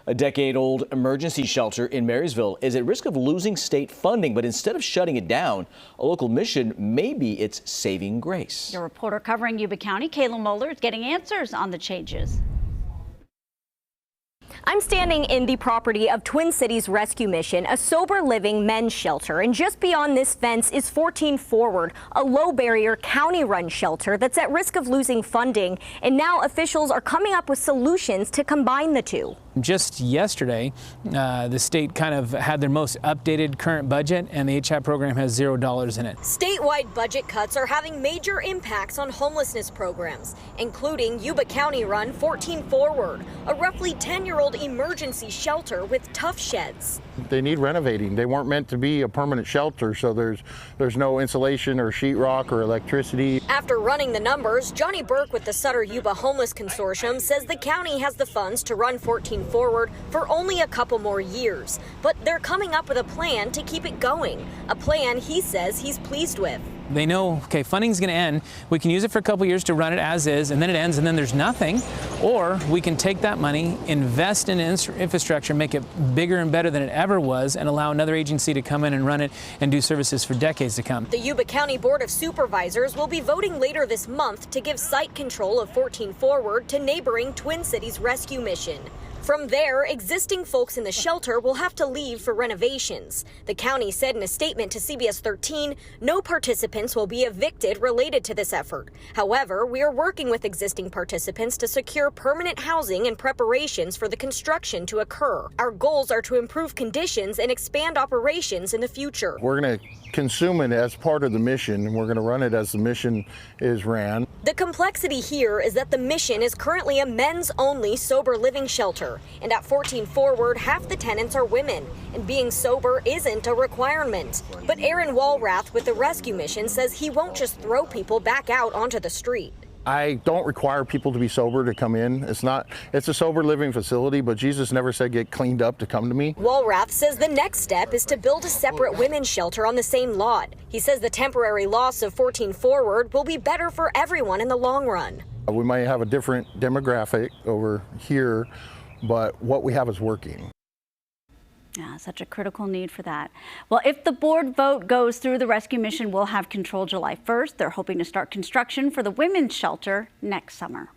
A decade-old emergency shelter in Marysville is at risk of losing state funding, but instead of shutting it down, a local mission may be its saving grace. Your reporter covering Yuba County, Kayla Moeller, is getting answers on the changes. I'm standing in the property of Twin Cities Rescue Mission, a sober living men's shelter. And just beyond this fence is 14 Forward, a low barrier county run shelter that's at risk of losing funding. And now officials are coming up with solutions to combine the two. Just yesterday, the state kind of had their most updated current budget, and the HAP program has $0 in it. Statewide budget cuts are having major impacts on homelessness programs, including Yuba County run 14 Forward, a roughly 10-year-old emergency shelter with tough sheds. They need renovating. They weren't meant to be a permanent shelter, so there's no insulation or sheetrock or electricity. After running the numbers, Johnny Burke with the Sutter Yuba Homeless Consortium says the county has the funds to run 14 Forward for only a couple more years, but they're coming up with a plan to keep it going, a plan he says he's pleased with. They know, okay, funding's going to end. We can use it for a couple years to run it as is, and then it ends, and then there's nothing. Or we can take that money, invest in infrastructure, make it bigger and better than it ever was, and allow another agency to come in and run it and do services for decades to come. The Yuba County Board of Supervisors will be voting later this month to give site control of 14 Forward to neighboring Twin Cities Rescue Mission. From there, existing folks in the shelter will have to leave for renovations. The county said in a statement to CBS 13, no participants will be evicted related to this effort. However, we are working with existing participants to secure permanent housing and preparations for the construction to occur. Our goals are to improve conditions and expand operations in the future. We're going to consume it as part of the mission, and we're going to run it as the mission is ran. The complexity here is that the mission is currently a men's-only sober living shelter. And at 14 Forward, half the tenants are women, and being sober isn't a requirement. But Aaron Walrath with the rescue mission says he won't just throw people back out onto the street. I don't require people to be sober to come in. It's a sober living facility, but Jesus never said get cleaned up to come to me. Walrath says the next step is to build a separate women's shelter on the same lot. He says the temporary loss of 14 Forward will be better for everyone in the long run. We might have a different demographic over here, but what we have is working. Yeah, such a critical need for that. Well, if the board vote goes through, the rescue mission will have control July 1st. They're hoping to start construction for the women's shelter next summer.